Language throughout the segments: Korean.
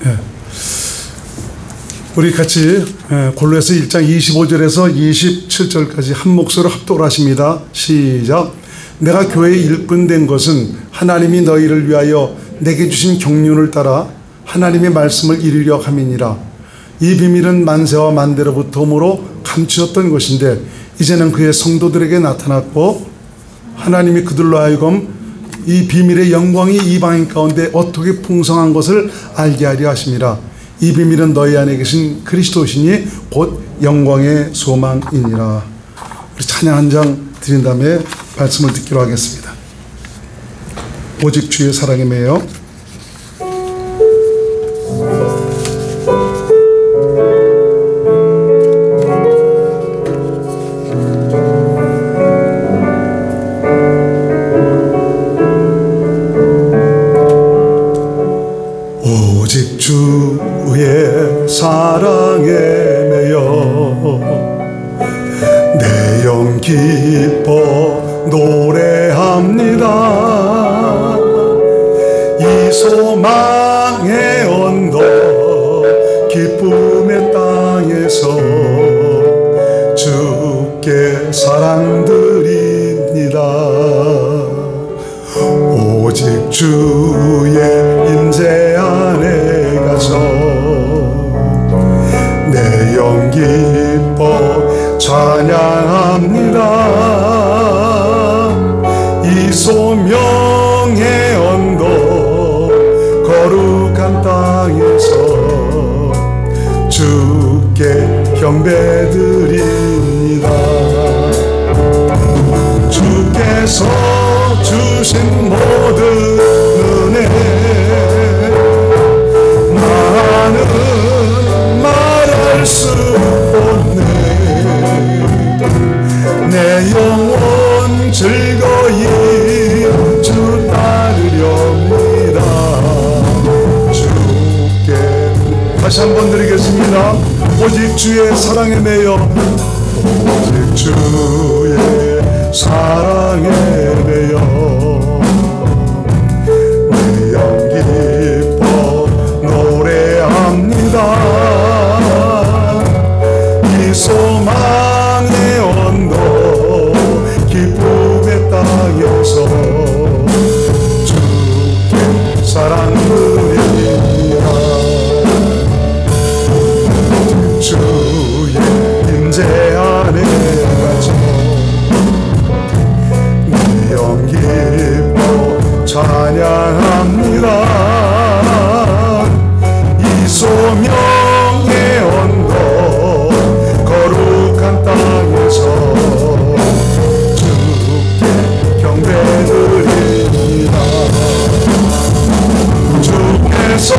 예. 우리 같이 골로새서 1장 25절에서 27절까지 한 목소리로 합독을 하십니다. 시작. 내가 교회에 일꾼된 것은 하나님이 너희를 위하여 내게 주신 경륜을 따라 하나님의 말씀을 이루려 함이니라. 이 비밀은 만세와 만대로부터므로 감추었던 것인데 이제는 그의 성도들에게 나타났고 하나님이 그들로 하여금 이 비밀의 영광이 이방인 가운데 어떻게 풍성한 것을 알게 하려 하심이라. 이 비밀은 너희 안에 계신 그리스도시니 곧 영광의 소망이니라. 우리 찬양 한 장 드린 다음에 말씀을 듣기로 하겠습니다. 오직 주의 사랑에 매여 오직 주의 사랑에 매여 내 영 기뻐 노래합니다. 이 소망의 언덕 기쁨의 땅에서 주께 사랑드립니다. 오직 주의 임재 안에 가서 내 영 기뻐 찬양합니다. 이 소명의 언덕 거룩한 땅에서 주께 경배드립니다. 주께서 주신 모든 은혜 나는 말할 수 없네. 내 영혼 즐거이 주 따르렵니다. 주께 다시 한번 드리겠습니다. 오직 주의 사랑에 매여 오직 주의 사랑에 매여 내 영 기뻐 노래합니다. 이 소망의 언덕 기쁨의 땅에서 주께 사랑드립니다. 주의 임재 안에 가서 내 영 기뻐 찬양합니다. 이 소명의 언덕 거룩한 땅에서 주께 경배드립니다. 주께서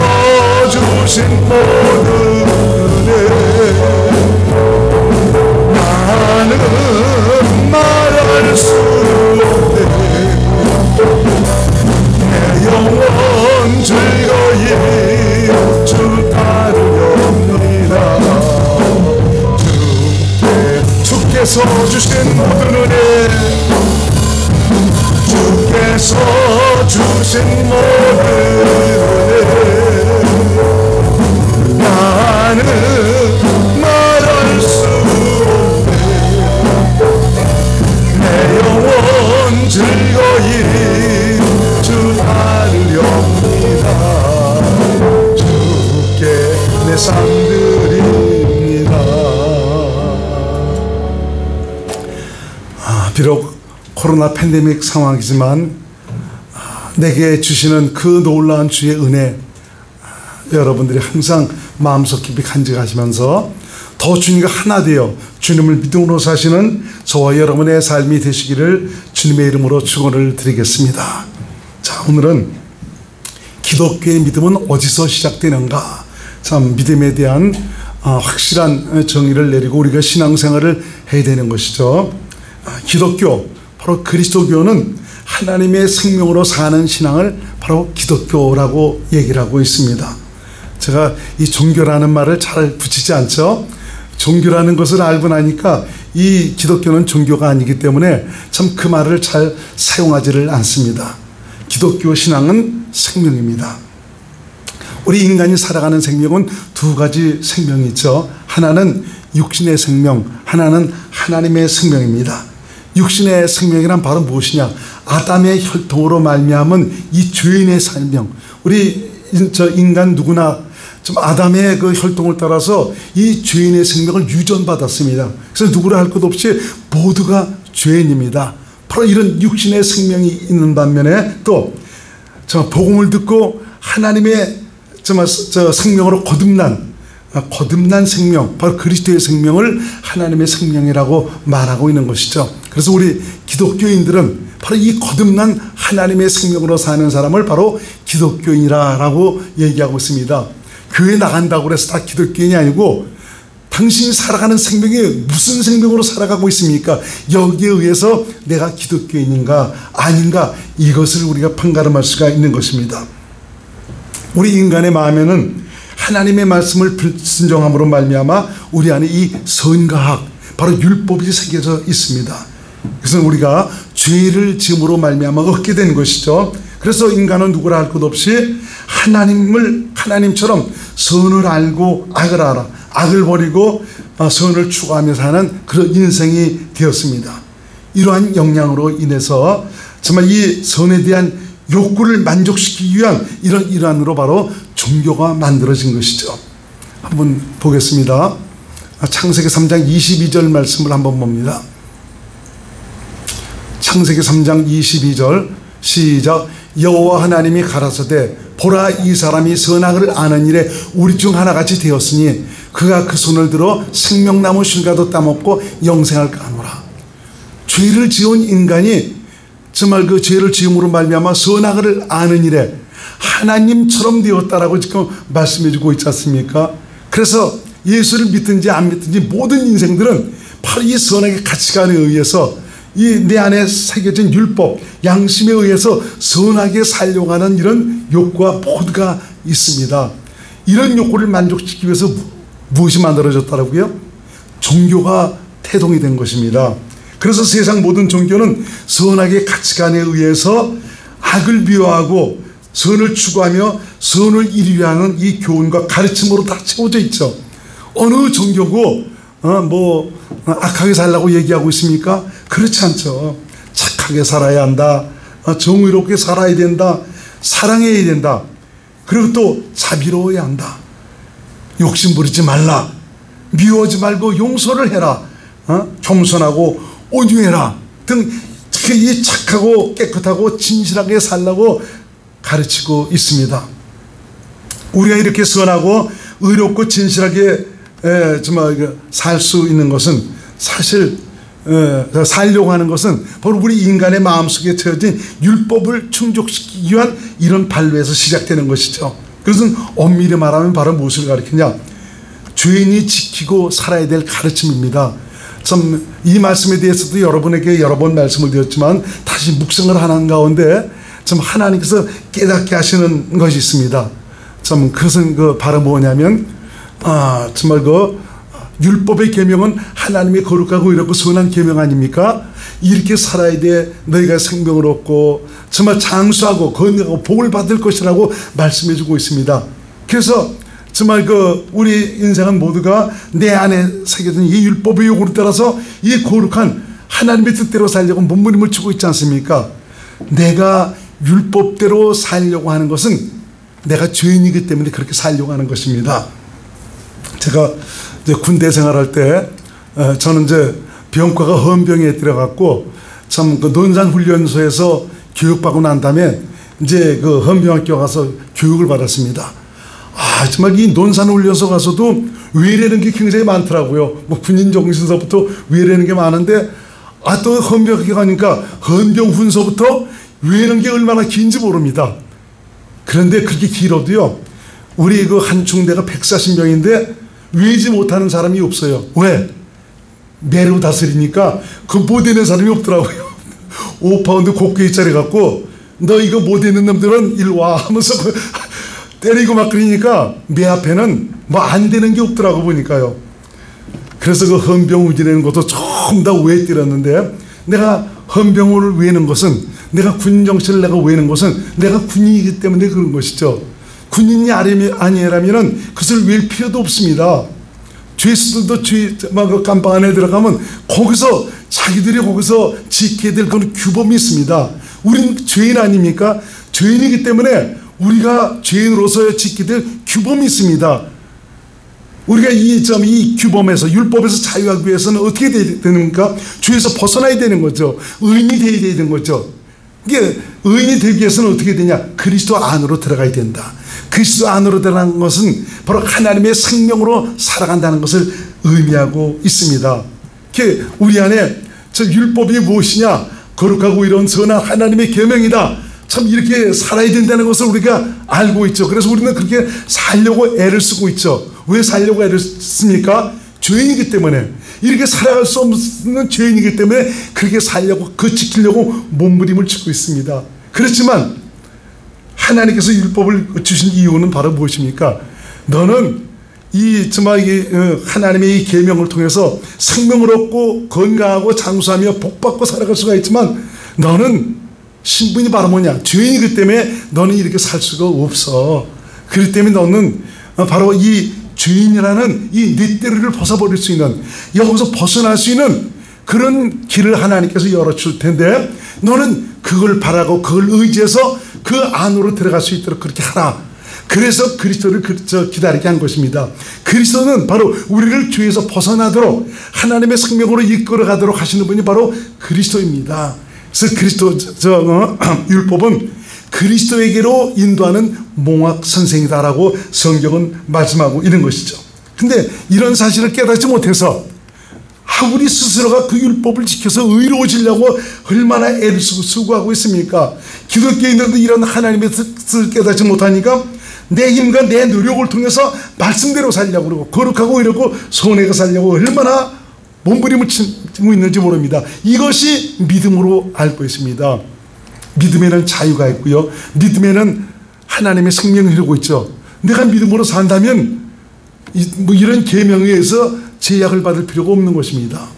주신 모든 은혜 나는 말할 수 없네. 내 영혼 즐거이 주 따르렵니다. 주께서 주신 모든 은혜 주께서 주신 모든 은혜 나는 말할 수 없네. 내 영혼 즐거이 주 따르렵니다. 주께 내 삶 드립니다. 비록 코로나 팬데믹 상황이지만 내게 주시는 그 놀라운 주의 은혜 여러분들이 항상 마음속 깊이 간직하시면서 더 주님과 하나 되어 주님을 믿음으로 사시는 저와 여러분의 삶이 되시기를 주님의 이름으로 축원을 드리겠습니다. 자, 오늘은 기독교의 믿음은 어디서 시작되는가? 참 믿음에 대한 확실한 정의를 내리고 우리가 신앙생활을 해야 되는 것이죠. 기독교, 바로 그리스도교는 하나님의 생명으로 사는 신앙을 바로 기독교라고 얘기를 하고 있습니다. 제가 이 종교라는 말을 잘 붙이지 않죠. 종교라는 것을 알고 나니까 이 기독교는 종교가 아니기 때문에 참 그 말을 잘 사용하지를 않습니다. 기독교 신앙은 생명입니다. 우리 인간이 살아가는 생명은 두 가지 생명이 있죠. 하나는 육신의 생명, 하나는 하나님의 생명입니다. 육신의 생명이란 바로 무엇이냐? 아담의 혈통으로 말미암은 이 죄인의 생명. 우리 인간 누구나 좀 아담의 그 혈통을 따라서 이 죄인의 생명을 유전받았습니다. 그래서 누구라 할 것 없이 모두가 죄인입니다. 바로 이런 육신의 생명이 있는 반면에 또 복음을 듣고 하나님의 생명으로 거듭난 생명, 바로 그리스도의 생명을 하나님의 생명이라고 말하고 있는 것이죠. 그래서 우리 기독교인들은 바로 이 거듭난 하나님의 생명으로 사는 사람을 바로 기독교인이라고 얘기하고 있습니다. 교회 나간다고 해서 다 기독교인이 아니고 당신이 살아가는 생명이 무슨 생명으로 살아가고 있습니까? 여기에 의해서 내가 기독교인인가 아닌가, 이것을 우리가 판가름할 수가 있는 것입니다. 우리 인간의 마음에는 하나님의 말씀을 불순종함으로 말미암아 우리 안에 이 선과학, 바로 율법이 새겨져 있습니다. 그래서 우리가 죄를 지음으로 말미암아 얻게 된 것이죠. 그래서 인간은 누구라 할 것 없이 하나님처럼 선을 알고 악을 알아, 악을 버리고 선을 추구하며 사는 그런 인생이 되었습니다. 이러한 영향으로 인해서 정말 이 선에 대한 욕구를 만족시키기 위한 이런 일환으로 바로 종교가 만들어진 것이죠. 한번 보겠습니다. 창세기 3장 22절 말씀을 한번 봅니다. 창세기 3장 22절 시작. 여호와 하나님이 가라사대 보라, 이 사람이 선악을 아는 일에 우리 중 하나같이 되었으니 그가 그 손을 들어 생명나무 실과도 따먹고 영생할까 하노라. 죄를 지은 인간이 정말 그 죄를 지음으로 말미암아 선악을 아는 일에 하나님처럼 되었다라고 지금 말씀해주고 있지 않습니까? 그래서 예수를 믿든지 안 믿든지 모든 인생들은 바로 이 선악의 가치관에 의해서 이 내 안에 새겨진 율법, 양심에 의해서 선하게 살려고 하는 이런 욕구가 모두가 있습니다. 이런 욕구를 만족시키기 위해서 무엇이 만들어졌다고요? 종교가 태동이 된 것입니다. 그래서 세상 모든 종교는 선악의 가치관에 의해서 악을 비호하고 선을 추구하며 선을 이루려는 이 교훈과 가르침으로 다 채워져 있죠. 어느 종교고 악하게 살라고 얘기하고 있습니까? 그렇지 않죠. 착하게 살아야 한다, 정의롭게 살아야 된다, 사랑해야 된다, 그리고 또 자비로워야 한다, 욕심 부리지 말라, 미워하지 말고 용서를 해라, 겸손하고 온유해라 등 특히 이 착하고 깨끗하고 진실하게 살라고 가르치고 있습니다. 우리가 이렇게 선하고 의롭고 진실하게 정말 살 수 있는 것은 사실 살려고 하는 것은 바로 우리 인간의 마음속에 채워진 율법을 충족시키기 위한 이런 발로에서 시작되는 것이죠. 그것은 엄밀히 말하면 바로 무엇을 가리키냐? 죄인이 지키고 살아야 될 가르침입니다. 참 이 말씀에 대해서도 여러분에게 여러 번 말씀을 드렸지만 다시 묵상을 하는 가운데 참 하나님께서 깨닫게 하시는 것이 있습니다. 참 그것은 바로 뭐냐면 정말 율법의 계명은 하나님의 거룩하고 이렇고 선한 계명 아닙니까? 이렇게 살아야 돼 너희가 생명을 얻고 정말 장수하고 건강하고 복을 받을 것이라고 말씀해 주고 있습니다. 그래서 정말 우리 인생은 모두가 내 안에 새겨진 이 율법의 요구를 따라서 이 거룩한 하나님의 뜻대로 살려고 몸부림을 치고 있지 않습니까? 내가 율법대로 살려고 하는 것은 내가 죄인이기 때문에 그렇게 살려고 하는 것입니다. 제가 이제 군대 생활할 때 저는 이제 병과가 헌병에 들어갔고 참 논산훈련소에서 교육받고 난 다음에 이제 헌병학교 가서 교육을 받았습니다. 정말 이 논산훈련소 가서도 외래는 게 굉장히 많더라고요. 군인 정신서부터 외래는 게 많은데 또 헌병학교 가니까 헌병훈서부터 외래는 게 얼마나 긴지 모릅니다. 그런데 그렇게 길어도요, 우리 한 중대가 140명인데 외지 못하는 사람이 없어요. 왜? 매로 다스리니까 못 되는 사람이 없더라고요. 5파운드 곡괭이짜리 갖고 너 이거 못 되는 놈들은 일로 와 하면서 때리고 막 그러니까 매 앞에는 안 되는 게 없더라고 보니까요. 그래서 헌병 우지라는 것도 조금 더 오해 때렸는데, 내가 헌병을 외는 것은, 내가 군 정신을 내가 외는 것은 내가 군인이기 때문에 그런 것이죠. 군인이 아니라면 그것을 외울 필요도 없습니다. 죄수들도 그 감방 안에 들어가면 거기서 자기들이 거기서 지켜야 될 그런 규범이 있습니다. 우린 죄인 아닙니까? 죄인이기 때문에 우리가 죄인으로서 지켜야 될 규범이 있습니다. 우리가 이 규범에서 율법에서 자유하기 위해서는 어떻게 되는가? 죄에서 벗어나야 되는 거죠. 의인이 되어야 되는 거죠. 이게 의인이 되기 위해서는 어떻게 되냐? 그리스도 안으로 들어가야 된다. 그리스도 안으로 들어가는 것은 바로 하나님의 생명으로 살아간다는 것을 의미하고 있습니다. 우리 안에 저 율법이 무엇이냐? 거룩하고 이런 선한 하나님의 계명이다. 참 이렇게 살아야 된다는 것을 우리가 알고 있죠. 그래서 우리는 그렇게 살려고 애를 쓰고 있죠. 왜 살려고 애를 씁니까? 죄인이기 때문에. 이렇게 살아갈 수 없는 죄인이기 때문에 그렇게 살려고, 그 지키려고 몸부림을 치고 있습니다. 그렇지만 하나님께서 율법을 주신 이유는 바로 무엇입니까? 너는 하나님의 이 계명을 통해서 생명을 얻고 건강하고 장수하며 복받고 살아갈 수가 있지만 너는 신분이 바로 뭐냐? 죄인이기 때문에 너는 이렇게 살 수가 없어. 그렇기 때문에 너는 바로 이 죄인이라는 이 넷대리를 벗어버릴 수 있는, 여기서 벗어날 수 있는 그런 길을 하나님께서 열어줄 텐데 너는 그걸 바라고 그걸 의지해서 그 안으로 들어갈 수 있도록 그렇게 하라. 그래서 그리스도를 기다리게 한 것입니다. 그리스도는 바로 우리를 죄에서 벗어나도록 하나님의 생명으로 이끌어가도록 하시는 분이 바로 그리스도입니다. 그래서 율법은 그리스도에게로 인도하는 몽학 선생이다라고 성경은 말씀하고 있는 것이죠. 근데 이런 사실을 깨닫지 못해서 우리 스스로가 그 율법을 지켜서 의로워지려고 얼마나 애를 쓰고 수고하고 있습니까? 기독교인들도 이런 하나님의 뜻을 깨닫지 못하니까 내 힘과 내 노력을 통해서 말씀대로 살려고 그러고 거룩하고 이러고 선하게 살려고 얼마나 몸부림을 치고 있는지 모릅니다. 이것이 믿음으로 알고 있습니다. 믿음에는 자유가 있고요. 믿음에는 하나님의 생명이 흐르고 있죠. 내가 믿음으로 산다면 이런 계명에 의해서 제약을 받을 필요가 없는 것입니다.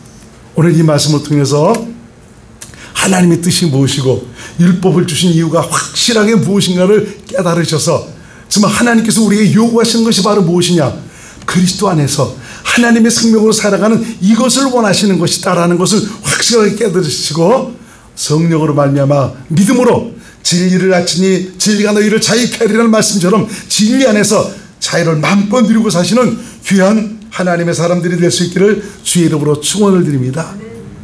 오늘 이 말씀을 통해서 하나님의 뜻이 무엇이고 율법을 주신 이유가 확실하게 무엇인가를 깨달으셔서 정말 하나님께서 우리에게 요구하시는 것이 바로 무엇이냐? 그리스도 안에서 하나님의 생명으로 살아가는 이것을 원하시는 것이다라는 것을 확실하게 깨달으시고 성령으로 말미암아 믿음으로 진리를 아치니 진리가 너희를 자유케 하리라는 말씀처럼 진리 안에서 자유를 마음껏 누리고 사시는 귀한 하나님의 사람들이 될 수 있기를 주의 이름으로 축원을 드립니다.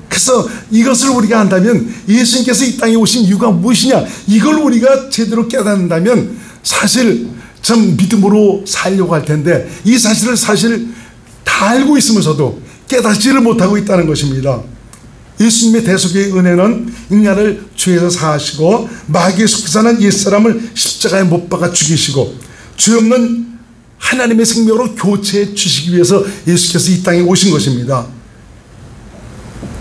그래서 이것을 우리가 안다면 예수님께서 이 땅에 오신 이유가 무엇이냐, 이걸 우리가 제대로 깨닫는다면 사실 참 믿음으로 살려고 할 텐데 이 사실을 사실 다 알고 있으면서도 깨닫지를 못하고 있다는 것입니다. 예수님의 대속의 은혜는 인간을 죄에서 사하시고 마귀의 속사는 옛사람을 십자가에 못 박아 죽이시고 죄 없는 하나님의 생명으로 교체해 주시기 위해서 예수께서 이 땅에 오신 것입니다.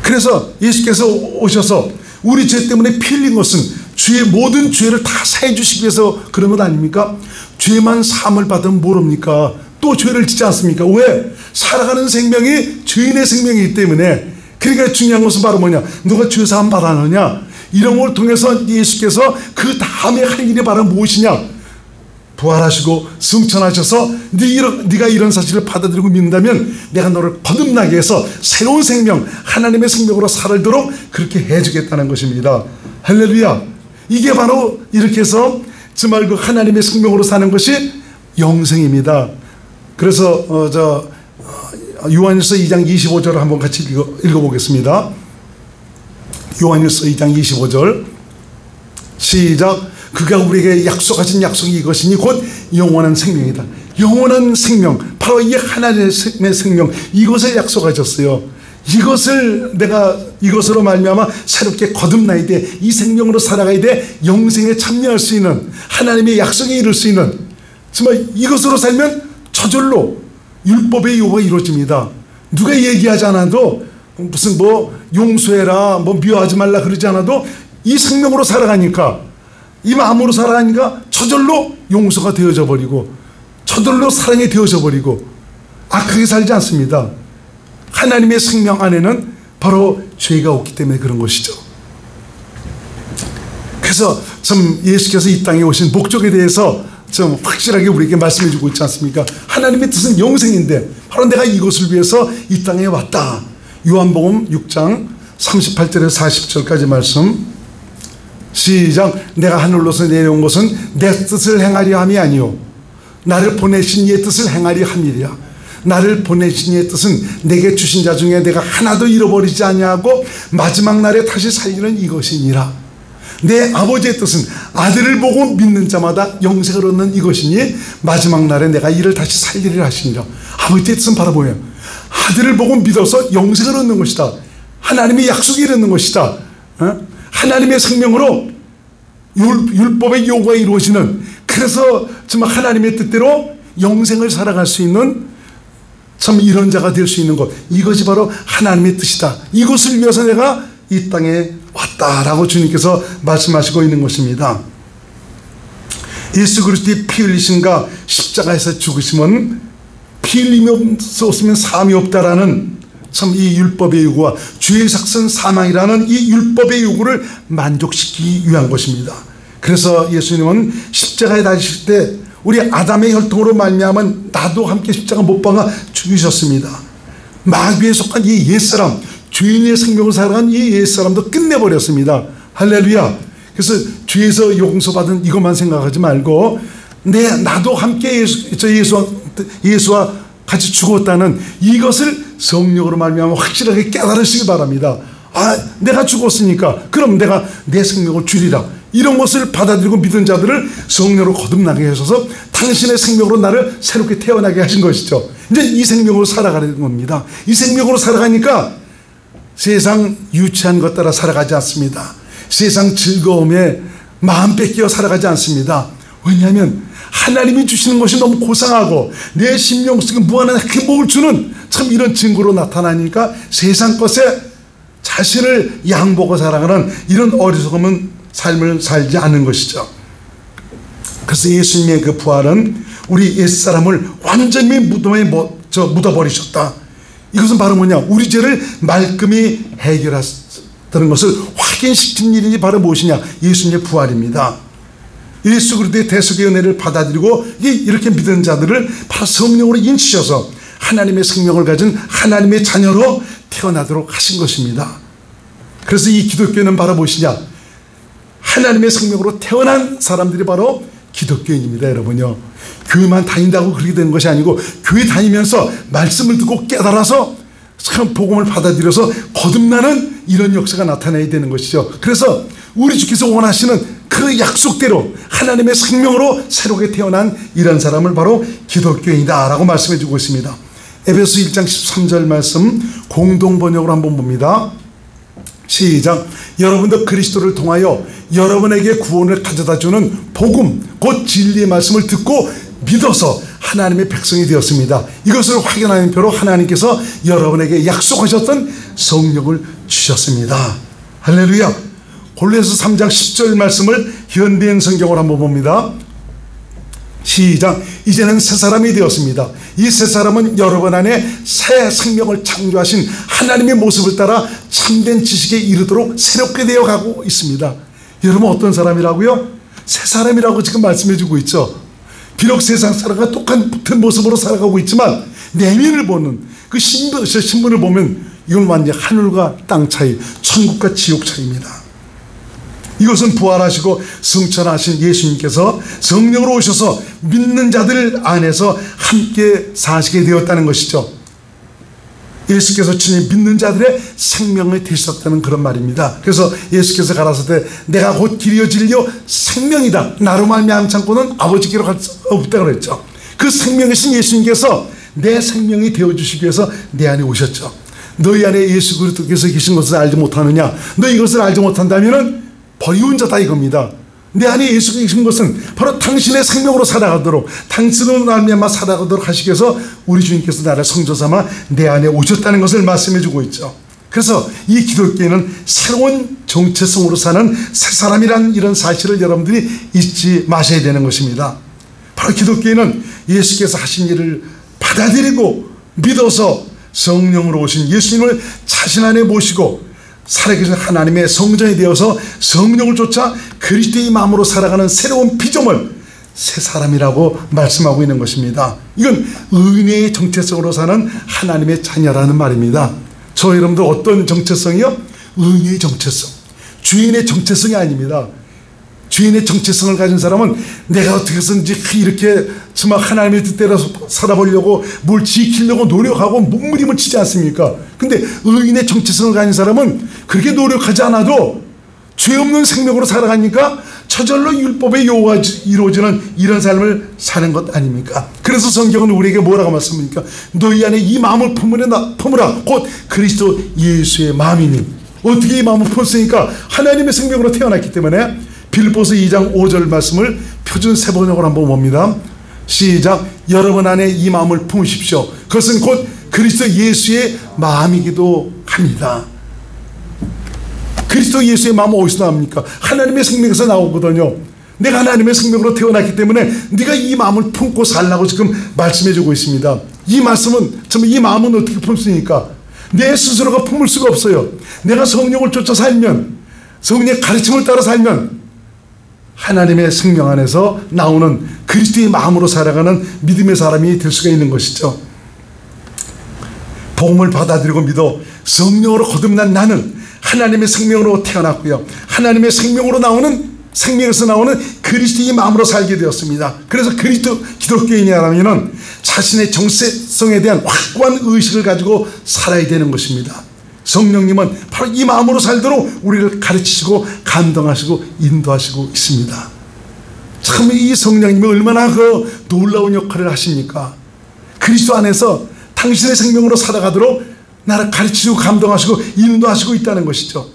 그래서 예수께서 오셔서 우리 죄 때문에 피 흘린 것은 주의 모든 죄를 다 사해 주시기 위해서 그런 것 아닙니까? 죄만 사함을 받으면 모릅니까? 또 죄를 짓지 않습니까? 왜? 살아가는 생명이 죄인의 생명이기 때문에. 그러니까 중요한 것은 바로 뭐냐? 누가 죄 사함 받았느냐? 이런 걸 통해서 예수께서 그 다음에 할 일이 바로 무엇이냐? 부활하시고 승천하셔서 네가 이런 사실을 받아들이고 믿는다면 내가 너를 거듭나게 해서 새로운 생명, 하나님의 생명으로 살도록 그렇게 해주겠다는 것입니다. 할렐루야. 이게 바로 이렇게 해서 정말 그 하나님의 생명으로 사는 것이 영생입니다. 그래서 요한일서 2장 25절을 한번 같이 읽어보겠습니다. 요한일서 2장 25절 시작. 그가 우리에게 약속하신 약속이 이것이니 곧 영원한 생명이다. 영원한 생명, 바로 이 하나님의 생명, 이것을 약속하셨어요. 이것으로 말미암아 새롭게 거듭나야 돼. 이 생명으로 살아가야 돼. 영생에 참여할 수 있는, 하나님의 약속에 이룰 수 있는, 정말 이것으로 살면 저절로 율법의 요구가 이루어집니다. 누가 얘기하지 않아도 무슨 용서해라, 미워하지 말라 그러지 않아도 이 생명으로 살아가니까, 이 마음으로 살아가니까 저절로 용서가 되어져 버리고 저절로 사랑이 되어져 버리고 악하게 살지 않습니다. 하나님의 생명 안에는 바로 죄가 없기 때문에 그런 것이죠. 그래서 참 예수께서 이 땅에 오신 목적에 대해서 좀 확실하게 우리에게 말씀해 주고 있지 않습니까? 하나님의 뜻은 영생인데 바로 내가 이것을 위해서 이 땅에 왔다. 요한복음 6장 38절에서 40절까지 말씀 시작. 내가 하늘로서 내려온 것은 내 뜻을 행하려 함이 아니요 나를 보내신 이의 뜻을 행하려 함이랴. 나를 보내신 이의 뜻은 내게 주신 자 중에 내가 하나도 잃어버리지 아니하고 마지막 날에 다시 살리는 이것이니라. 내 아버지의 뜻은 아들을 보고 믿는 자마다 영생을 얻는 이것이니 마지막 날에 내가 이를 다시 살리리라 하시니라. 아버지의 뜻은 바로 뭐예요? 아들을 보고 믿어서 영생을 얻는 것이다. 하나님의 약속이 이루는 것이다. 하나님의 생명으로 율법의 요구가 이루어지는, 그래서 정말 하나님의 뜻대로 영생을 살아갈 수 있는 참 이런 자가 될 수 있는 것, 이것이 바로 하나님의 뜻이다. 이것을 위해서 내가 이 땅에 왔다라고 주님께서 말씀하시고 있는 것입니다. 예수 그리스도의 피 흘리심과 십자가에서 죽으심은 피 흘림이 없으면 사함이 없다라는 참 이 율법의 요구와 죄의 삭선 사망이라는 이 율법의 요구를 만족시키기 위한 것입니다. 그래서 예수님은 십자가에 달리실 때 우리 아담의 혈통으로 말미암아 나도 함께 십자가 못 박아 죽으셨습니다. 마귀에 속한 이 옛사람, 죄인의 생명을 살아간 이 옛사람도 끝내버렸습니다. 할렐루야. 그래서 죄에서 용서받은 이것만 생각하지 말고 나도 함께 예수와 같이 죽었다는 이것을 성령으로 말미암아 확실하게 깨달으시기 바랍니다. 내가 죽었으니까 그럼 내가 내 생명을 주리라. 이런 것을 받아들이고 믿은 자들을 성령으로 거듭나게 하셔서 당신의 생명으로 나를 새롭게 태어나게 하신 것이죠. 이제 이 생명으로 살아가는 겁니다. 이 생명으로 살아가니까 세상 유치한 것 따라 살아가지 않습니다. 세상 즐거움에 마음 뺏겨 살아가지 않습니다. 왜냐하면 하나님이 주시는 것이 너무 고상하고 내 심령 속에 무한한 행복을 주는 참 이런 증거로 나타나니까 세상 것에 자신을 양보하고 살아가는 이런 어리석은 삶을 살지 않는 것이죠. 그래서 예수님의 그 부활은 우리 옛사람을 완전히 무덤에 묻어버리셨다. 이것은 바로 뭐냐? 우리 죄를 말끔히 해결하는 것을 확인시킨 일이 바로 무엇이냐? 예수님의 부활입니다. 예수 그리스도의 대속의 은혜를 받아들이고 이렇게 믿은 자들을 바로 성령으로 인치셔서 하나님의 생명을 가진 하나님의 자녀로 태어나도록 하신 것입니다. 그래서 이 기독교는 바로 무엇이냐? 하나님의 생명으로 태어난 사람들이 바로 기독교인입니다. 여러분요, 교회만 다닌다고 그렇게 되는 것이 아니고 교회 다니면서 말씀을 듣고 깨달아서 참 복음을 받아들여서 거듭나는 이런 역사가 나타나야 되는 것이죠. 그래서 우리 주께서 원하시는 그 약속대로 하나님의 생명으로 새롭게 태어난 이런 사람을 바로 기독교인이다 라고 말씀해 주고 있습니다. 에베소 1장 13절 말씀 공동번역으로 한번 봅니다. 시작. 여러분도 그리스도를 통하여 여러분에게 구원을 가져다주는 복음 곧 진리의 말씀을 듣고 믿어서 하나님의 백성이 되었습니다. 이것을 확인하는 표로 하나님께서 여러분에게 약속하셨던 성령을 주셨습니다. 할렐루야. 골로새서 3장 10절 말씀을 현대인 성경으로 한번 봅니다. 시작. 이제는 새 사람이 되었습니다. 이 새 사람은 여러분 안에 새 생명을 창조하신 하나님의 모습을 따라 참된 지식에 이르도록 새롭게 되어가고 있습니다. 여러분 어떤 사람이라고요? 새 사람이라고 지금 말씀해 주고 있죠. 비록 세상 사람과 똑같은 모습으로 살아가고 있지만 내면을 보는 그 신분을 보면 이건 완전 하늘과 땅 차이, 천국과 지옥 차이입니다. 이것은 부활하시고 승천하신 예수님께서 성령으로 오셔서 믿는 자들 안에서 함께 사시게 되었다는 것이죠. 예수께서 친히 믿는 자들의 생명을 되셨다는 그런 말입니다. 그래서 예수께서 가라사대 내가 곧 길이요 진리요 생명이다. 나로 말미암지 않고는 아버지께로 갈 수 없다고 그랬죠. 그 생명이신 예수님께서 내 생명이 되어주시기 위해서 내 안에 오셨죠. 너희 안에 예수 그리스도께서 계신 것을 알지 못하느냐? 너 이것을 알지 못한다면 버리운 자다 이겁니다. 내 안에 예수가 계신 것은 바로 당신의 생명으로 살아가도록 당신으로 말미암아 살아가도록 하시기 위해서 우리 주님께서 나를 성조 삼아 내 안에 오셨다는 것을 말씀해 주고 있죠. 그래서 이 기독교는 새로운 정체성으로 사는 새 사람이라는 이런 사실을 여러분들이 잊지 마셔야 되는 것입니다. 바로 기독교는 예수께서 하신 일을 받아들이고 믿어서 성령으로 오신 예수님을 자신 안에 모시고 살아계신 하나님의 성전이 되어서 성령을 쫓아 그리스도의 마음으로 살아가는 새로운 피조물, 새 사람이라고 말씀하고 있는 것입니다. 이건 은혜의 정체성으로 사는 하나님의 자녀라는 말입니다. 저 여러분들 어떤 정체성이요? 은혜의 정체성. 주인의 정체성이 아닙니다. 주인의 정체성을 가진 사람은 내가 어떻게 해서든지 이렇게 정말 하나님의 뜻대로 살아보려고 뭘 지키려고 노력하고 몸부림을 치지 않습니까? 근데 의인의 정체성을 가진 사람은 그렇게 노력하지 않아도 죄 없는 생명으로 살아가니까 저절로 율법의 요구가 이루어지는 이런 삶을 사는 것 아닙니까? 그래서 성경은 우리에게 뭐라고 말씀합니까? 너희 안에 이 마음을 품으라. 곧 그리스도 예수의 마음이니. 어떻게 이 마음을 품었으니까? 하나님의 생명으로 태어났기 때문에. 빌립보서 2장 5절 말씀을 표준 세번역으로 한번 봅니다. 시작. 여러분 안에 이 마음을 품으십시오. 그것은 곧 그리스도 예수의 마음이기도 합니다. 그리스도 예수의 마음은 어디서 나옵니까? 하나님의 생명에서 나오거든요. 내가 하나님의 생명으로 태어났기 때문에 네가 이 마음을 품고 살라고 지금 말씀해 주고 있습니다. 이 말씀은 정말 이 마음은 어떻게 품습니까? 내 스스로가 품을 수가 없어요. 내가 성령을 쫓아 살면, 성령의 가르침을 따라 살면 하나님의 생명 안에서 나오는 그리스도의 마음으로 살아가는 믿음의 사람이 될 수가 있는 것이죠. 복음을 받아들이고 믿어 성령으로 거듭난 나는 하나님의 생명으로 태어났고요. 하나님의 생명으로 나오는, 생명에서 나오는 그리스도의 마음으로 살게 되었습니다. 그래서 기독교인이라면 자신의 정체성에 대한 확고한 의식을 가지고 살아야 되는 것입니다. 성령님은 바로 이 마음으로 살도록 우리를 가르치시고 감동하시고 인도하시고 있습니다. 참 이 성령님이 얼마나 그 놀라운 역할을 하십니까? 그리스도 안에서 당신의 생명으로 살아가도록 나를 가르치시고 감동하시고 인도하시고 있다는 것이죠.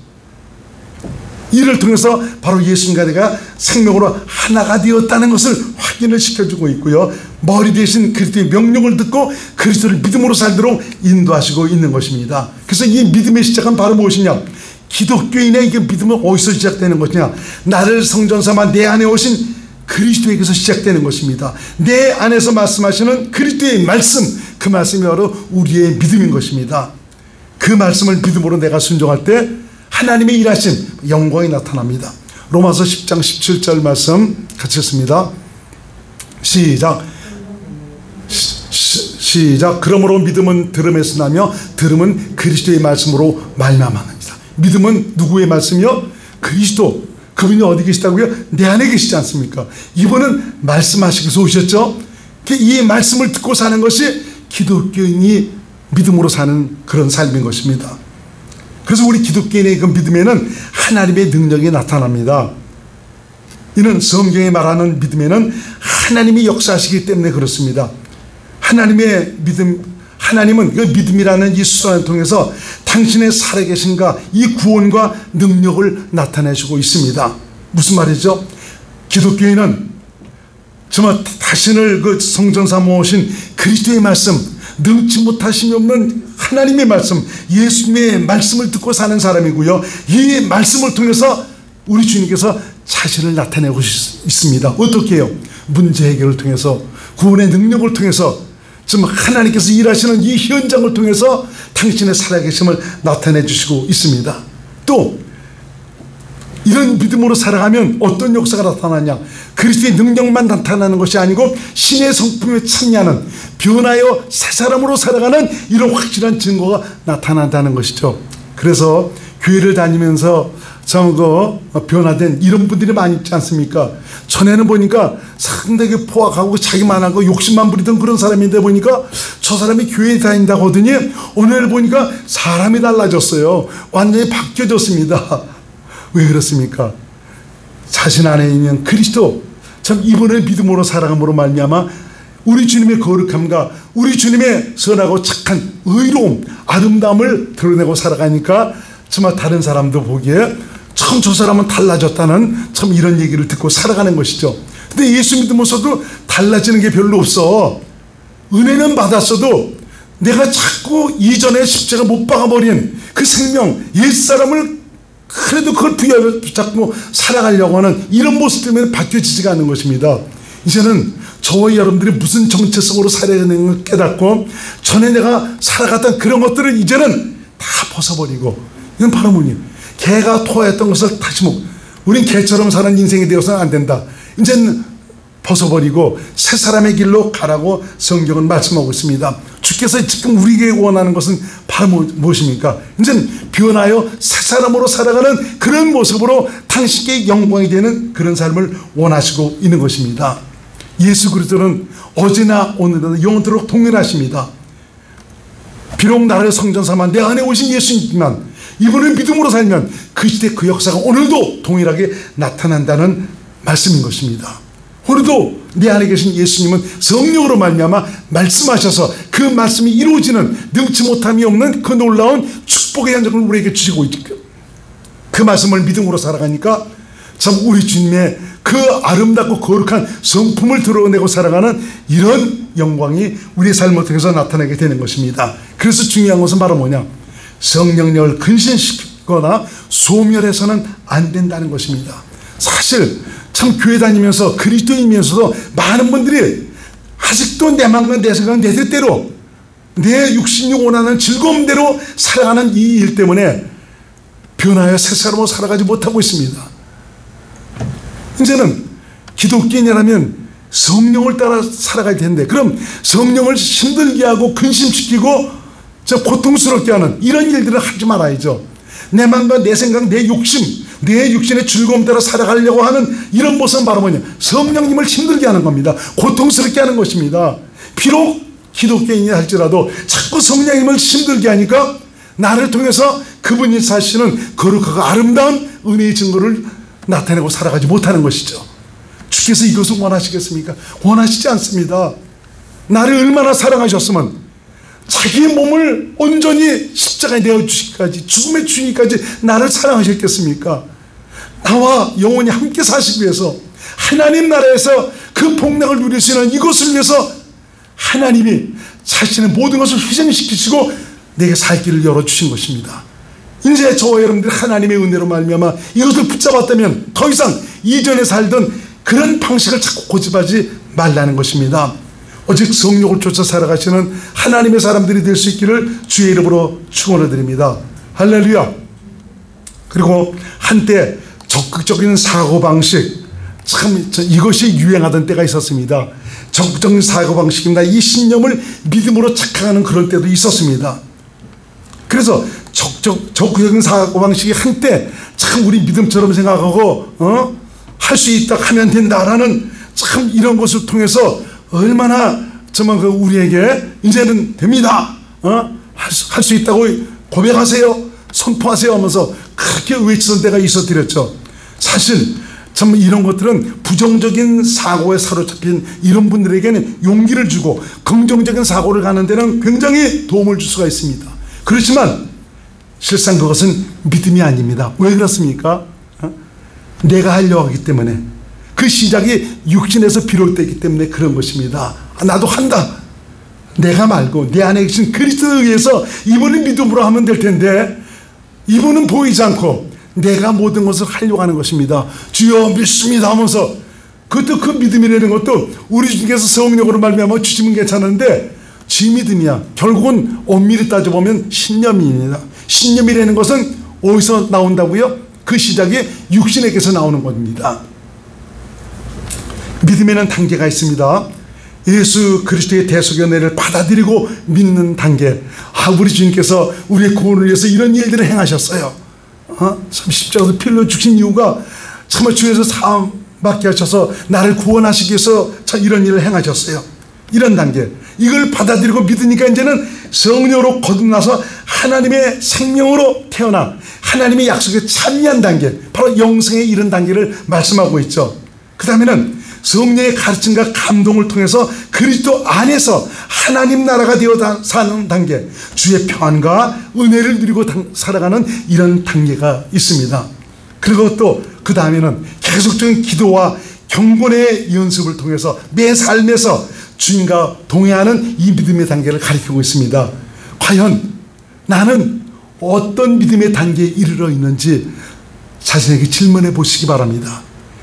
이를 통해서 바로 예수님과 내가 생명으로 하나가 되었다는 것을 확인을 시켜주고 있고요. 머리 대신 그리스도의 명령을 듣고 그리스도를 믿음으로 살도록 인도하시고 있는 것입니다. 그래서 이 믿음의 시작은 바로 무엇이냐? 기독교인의 이게 믿음은 어디서 시작되는 것이냐? 나를 성전 삼아 내 안에 오신 그리스도에게서 시작되는 것입니다. 내 안에서 말씀하시는 그리스도의 말씀, 그 말씀이 바로 우리의 믿음인 것입니다. 그 말씀을 믿음으로 내가 순종할 때 하나님의 일하심, 영광이 나타납니다. 로마서 10장 17절 말씀 같이 읽습니다. 시작. 그러므로 믿음은 들음에서 나며 들음은 그리스도의 말씀으로 말미암았습니다. 믿음은 누구의 말씀이요? 그리스도. 그분이 어디 계시다고요? 내 안에 계시지 않습니까? 이분은 말씀하시고서 오셨죠? 이 말씀을 듣고 사는 것이 기독교인이 믿음으로 사는 그런 삶인 것입니다. 그래서 우리 기독교인의 그 믿음에는 하나님의 능력이 나타납니다. 이는 성경에 말하는 믿음에는 하나님이 역사하시기 때문에 그렇습니다. 하나님의 믿음, 하나님은 그 믿음이라는 이 수단을 통해서 당신의 살아계신가 이 구원과 능력을 나타내시고 있습니다. 무슨 말이죠? 기독교인은 정말 자신을 그 성전 삼아 오신 그리스도의 말씀, 능치 못하심이 없는 하나님의 말씀, 예수님의 말씀을 듣고 사는 사람이고요. 이 말씀을 통해서 우리 주님께서 자신을 나타내고 있습니다. 어떻게 해요? 문제 해결을 통해서, 구원의 능력을 통해서, 지금 하나님께서 일하시는 이 현장을 통해서 당신의 살아계심을 나타내 주시고 있습니다. 또 이런 믿음으로 살아가면 어떤 역사가 나타나냐? 그리스도의 능력만 나타나는 것이 아니고 신의 성품에 참여하는, 변하여 새 사람으로 살아가는 이런 확실한 증거가 나타난다는 것이죠. 그래서 교회를 다니면서 참 변화된 이런 분들이 많이 있지 않습니까? 전에는 보니까 상당히 포악하고 자기만 하고 욕심만 부리던 그런 사람인데 보니까 저 사람이 교회에 다닌다고 하더니 오늘 보니까 사람이 달라졌어요. 완전히 바뀌어졌습니다. 왜 그렇습니까? 자신 안에 있는 그리스도, 참 이분의 믿음으로 살아감으로 말미암아 우리 주님의 거룩함과 우리 주님의 선하고 착한 의로움, 아름다움을 드러내고 살아가니까 정말 다른 사람도 보기에 참 저 사람은 달라졌다는 참 이런 얘기를 듣고 살아가는 것이죠. 근데 예수 믿으면서도 달라지는 게 별로 없어. 은혜는 받았어도 내가 자꾸 이전에 십자가 못 박아버린 그 생명, 옛사람을 그래도 그걸 붙잡고 살아가려고 하는 이런 모습 때문에 바뀌어지지가 않는 것입니다. 이제는 저와 여러분들이 무슨 정체성으로 살아야 되는 걸 깨닫고 전에 내가 살아갔던 그런 것들을 이제는 다 벗어버리고, 이건 바로 뭐니? 개가 토하였던 것을 다시 우린 개처럼 사는 인생이 되어서는 안 된다. 이제는 벗어버리고 새 사람의 길로 가라고 성경은 말씀하고 있습니다. 주께서 지금 우리에게 원하는 것은 바로 무엇입니까? 이제 변하여 새 사람으로 살아가는 그런 모습으로 당신께 영광이 되는 그런 삶을 원하시고 있는 것입니다. 예수 그리스도는 어제나 오늘이나 영원토록 동일하십니다. 비록 나를 성전 삼아 내 안에 오신 예수님이지만 이분을 믿음으로 살면 그 시대 그 역사가 오늘도 동일하게 나타난다는 말씀인 것입니다. 오늘도 내 안에 계신 예수님은 성령으로 말미암아 말씀하셔서 그 말씀이 이루어지는 능치 못함이 없는 그 놀라운 축복의 현장을 우리에게 주시고 있고, 그 말씀을 믿음으로 살아가니까 참 우리 주님의 그 아름답고 거룩한 성품을 드러내고 살아가는 이런 영광이 우리의 삶을 통해서 나타나게 되는 것입니다. 그래서 중요한 것은 바로 뭐냐? 성령력을 근신시키거나 소멸해서는 안 된다는 것입니다. 사실 참 교회 다니면서 그리스도인이면서도 많은 분들이 아직도 내 마음과 내 생각 내 뜻대로 내 육신이 원하는 즐거움대로 살아가는 이 일 때문에 변하여 새 사람으로 살아가지 못하고 있습니다. 이제는 기독교인이라면 성령을 따라 살아가야 되는데, 그럼 성령을 힘들게 하고 근심시키고 고통스럽게 하는 이런 일들을 하지 말아야죠. 내 마음과 내 생각 내 욕심 내 육신의 즐거움 따라 살아가려고 하는 이런 모습은 바로 뭐냐? 성령님을 힘들게 하는 겁니다. 고통스럽게 하는 것입니다. 비록 기독교인이 할지라도 자꾸 성령님을 힘들게 하니까 나를 통해서 그분이 사시는 거룩하고 아름다운 은혜의 증거를 나타내고 살아가지 못하는 것이죠. 주께서 이것을 원하시겠습니까? 원하시지 않습니다. 나를 얼마나 사랑하셨으면 자기의 몸을 온전히 십자가에 내어주시기까지, 죽음의 주기까지 나를 사랑하셨겠습니까? 나와 영원히 함께 사시기 위해서, 하나님 나라에서 그 복락을 누릴 수 있는 이것을 위해서 하나님이 자신의 모든 것을 희생시키시고 내게 살 길을 열어주신 것입니다. 이제 저와 여러분들이 하나님의 은혜로 말미암아 이것을 붙잡았다면 더 이상 이전에 살던 그런 방식을 자꾸 고집하지 말라는 것입니다. 오직 성령을 쫓아 살아가시는 하나님의 사람들이 될 수 있기를 주의 이름으로 축원을 드립니다. 할렐루야. 그리고 한때 적극적인 사고방식, 참 이것이 유행하던 때가 있었습니다. 적극적인 사고방식입니다. 이 신념을 믿음으로 착각하는 그런 때도 있었습니다. 그래서 적극적인 사고방식이 한때 참 우리 믿음처럼 생각하고 할 수 있다 하면 된다라는 참 이런 것을 통해서 얼마나 정말 우리에게 이제는 됩니다, 할 수 있다고 고백하세요, 선포하세요 하면서 그렇게 외치던 때가 있어드렸죠. 사실 참 이런 것들은 부정적인 사고에 사로잡힌 이런 분들에게는 용기를 주고 긍정적인 사고를 가는 데는 굉장히 도움을 줄 수가 있습니다. 그렇지만 실상 그것은 믿음이 아닙니다. 왜 그렇습니까? 내가 하려고 하기 때문에, 그 시작이 육신에서 비롯되기 때문에 그런 것입니다. 나도 한다. 내가 말고 내 안에 계신 그리스도에 의해서 이분을 믿음으로 하면 될 텐데 이분은 보이지 않고 내가 모든 것을 하려고 하는 것입니다. 주여 믿습니다 하면서, 그것도 그 믿음이라는 것도 우리 중에서 성령으로 말미암아 주시면 괜찮은데 지 믿음이야. 결국은 엄밀히 따져보면 신념입니다. 신념이라는 것은 어디서 나온다고요? 그 시작이 육신에게서 나오는 겁니다. 믿음에는 단계가 있습니다. 예수 그리스도의 대속의 은혜를 받아들이고 믿는 단계. 우리 주님께서 우리의 구원을 위해서 이런 일들을 행하셨어요. 참 십자가에서 피 흘려 주신 이유가 정말 주에서 사함 받게 하셔서 나를 구원하시기 위해서 참 이런 일을 행하셨어요. 이런 단계, 이걸 받아들이고 믿으니까 이제는 성령으로 거듭나서 하나님의 생명으로 태어나 하나님의 약속에 참여한 단계, 바로 영생에 이른 단계를 말씀하고 있죠. 그 다음에는 성령의 가르침과 감동을 통해서 그리스도 안에서 하나님 나라가 되어 사는 단계, 주의 평안과 은혜를 누리고 살아가는 이런 단계가 있습니다. 그리고 또 그 다음에는 계속적인 기도와 경건의 연습을 통해서 내 삶에서 주님과 동행하는 이 믿음의 단계를 가리키고 있습니다. 과연 나는 어떤 믿음의 단계에 이르러 있는지 자신에게 질문해 보시기 바랍니다.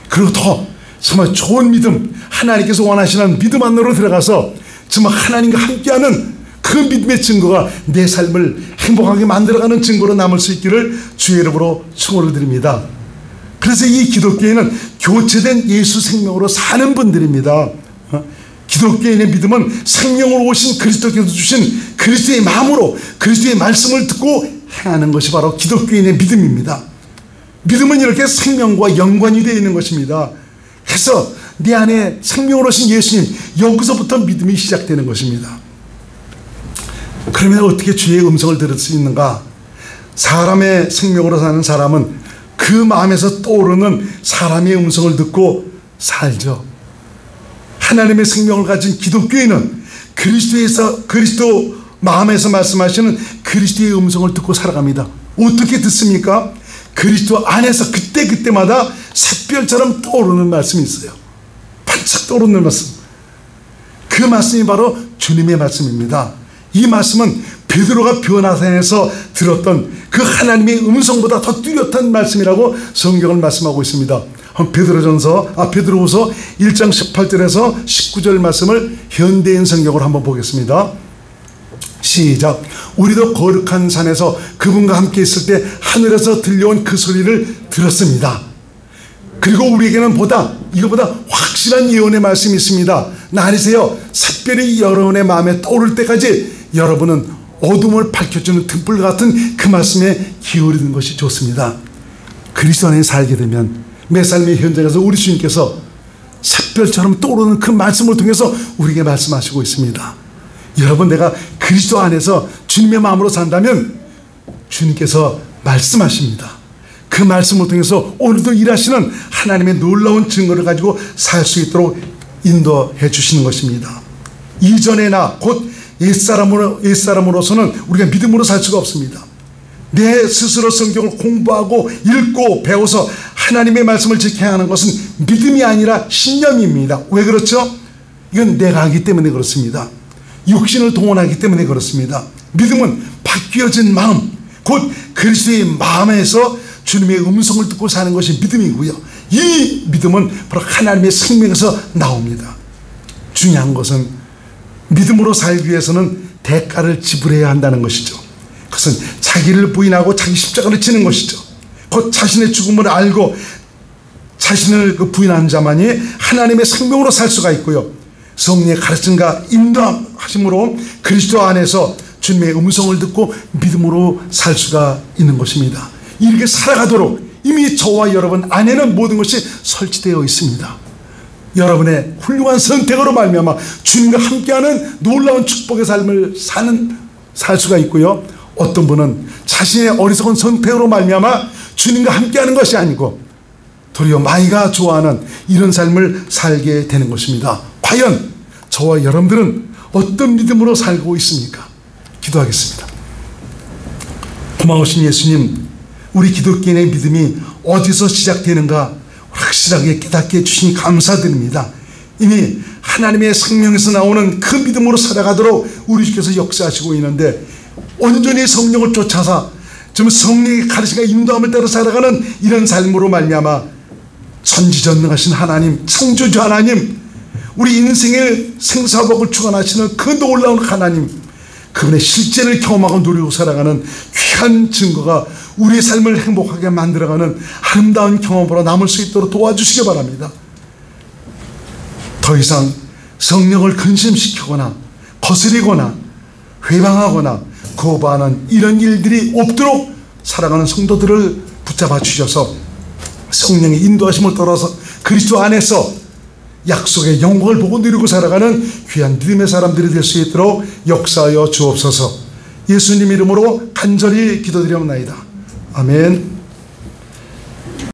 그리고 더 정말 좋은 믿음, 하나님께서 원하시는 믿음 안으로 들어가서 정말 하나님과 함께하는 그 믿음의 증거가 내 삶을 행복하게 만들어가는 증거로 남을 수 있기를 주의 이름으로 축원을 드립니다. 그래서 이 기독교에는 교체된 예수 생명으로 사는 분들입니다. 기독교인의 믿음은 생명으로 오신 그리스도께서 주신 그리스도의 마음으로 그리스도의 말씀을 듣고 행하는 것이 바로 기독교인의 믿음입니다. 믿음은 이렇게 생명과 연관이 되어 있는 것입니다. 그래서 내 안에 생명으로 오신 예수님, 여기서부터 믿음이 시작되는 것입니다. 그러면 어떻게 주의 음성을 들을 수 있는가? 사람의 생명으로 사는 사람은 그 마음에서 떠오르는 사람의 음성을 듣고 살죠. 하나님의 생명을 가진 기독교인은 그리스도 마음에서 말씀하시는 그리스도의 음성을 듣고 살아갑니다. 어떻게 듣습니까? 그리스도 안에서 그때마다 샛별처럼 떠오르는 말씀이 있어요. 반짝 떠오르는 말씀. 그 말씀이 바로 주님의 말씀입니다. 이 말씀은 베드로가 변화산에서 들었던 그 하나님의 음성보다 더 뚜렷한 말씀이라고 성경을 말씀하고 있습니다. 베드로후서 1장 18절에서 19절 말씀을 현대인 성경으로 한번 보겠습니다. 시작. 우리도 거룩한 산에서 그분과 함께 있을 때 하늘에서 들려온 그 소리를 들었습니다. 그리고 우리에게는 이거보다 확실한 예언의 말씀이 있습니다. 나리세요. 샛별이 여러분의 마음에 떠오를 때까지 여러분은 어둠을 밝혀주는 등불 같은 그 말씀에 기울이는 것이 좋습니다. 그리스도 안에 살게 되면 매 삶의 현장에서 우리 주님께서 샛별처럼 떠오르는 그 말씀을 통해서 우리에게 말씀하시고 있습니다. 여러분, 내가 그리스도 안에서 주님의 마음으로 산다면 주님께서 말씀하십니다. 그 말씀을 통해서 오늘도 일하시는 하나님의 놀라운 증거를 가지고 살 수 있도록 인도해 주시는 것입니다. 이전에나 곧 옛사람으로서는 우리가 믿음으로 살 수가 없습니다. 내 스스로 성경을 공부하고 읽고 배워서 하나님의 말씀을 지켜야 하는 것은 믿음이 아니라 신념입니다. 왜 그렇죠? 이건 내가 하기 때문에 그렇습니다. 육신을 동원하기 때문에 그렇습니다. 믿음은 바뀌어진 마음, 곧 그리스도의 마음에서 주님의 음성을 듣고 사는 것이 믿음이고요. 이 믿음은 바로 하나님의 생명에서 나옵니다. 중요한 것은 믿음으로 살기 위해서는 대가를 지불해야 한다는 것이죠. 그것은 자기를 부인하고 자기 십자가를 지는 것이죠. 곧 자신의 죽음을 알고 자신을 부인하는 자만이 하나님의 생명으로 살 수가 있고요. 성령의 가르침과 인도하심으로 그리스도 안에서 주님의 음성을 듣고 믿음으로 살 수가 있는 것입니다. 이렇게 살아가도록 이미 저와 여러분 안에는 모든 것이 설치되어 있습니다. 여러분의 훌륭한 선택으로 말미암아 주님과 함께하는 놀라운 축복의 삶을 살 수가 있고요. 어떤 분은 자신의 어리석은 선택으로 말미암아 주님과 함께하는 것이 아니고 도리어 마귀가 좋아하는 이런 삶을 살게 되는 것입니다. 과연 저와 여러분들은 어떤 믿음으로 살고 있습니까? 기도하겠습니다. 고마우신 예수님, 우리 기독교인의 믿음이 어디서 시작되는가 확실하게 깨닫게 해주시니 감사드립니다. 이미 하나님의 생명에서 나오는 그 믿음으로 살아가도록 우리 주께서 역사하시고 있는데 온전히 성령을 쫓아서 좀 성령의 가르침과 인도함을 따라 살아가는 이런 삶으로 말미암아 전지전능하신 하나님, 창조주 하나님, 우리 인생의 생사복을 주관하시는 그 놀라운 하나님, 그분의 실제를 경험하고 누리고 살아가는 귀한 증거가 우리의 삶을 행복하게 만들어가는 아름다운 경험으로 남을 수 있도록 도와주시기 바랍니다. 더 이상 성령을 근심시키거나 거스리거나 회방하거나 거부하는 이런 일들이 없도록 살아가는 성도들을 붙잡아 주셔서 성령의 인도하심을 따라서 그리스도 안에서 약속의 영광을 보고 누리고 살아가는 귀한 믿음의 사람들이 될 수 있도록 역사하여 주옵소서. 예수님 이름으로 간절히 기도드리옵나이다. 아멘.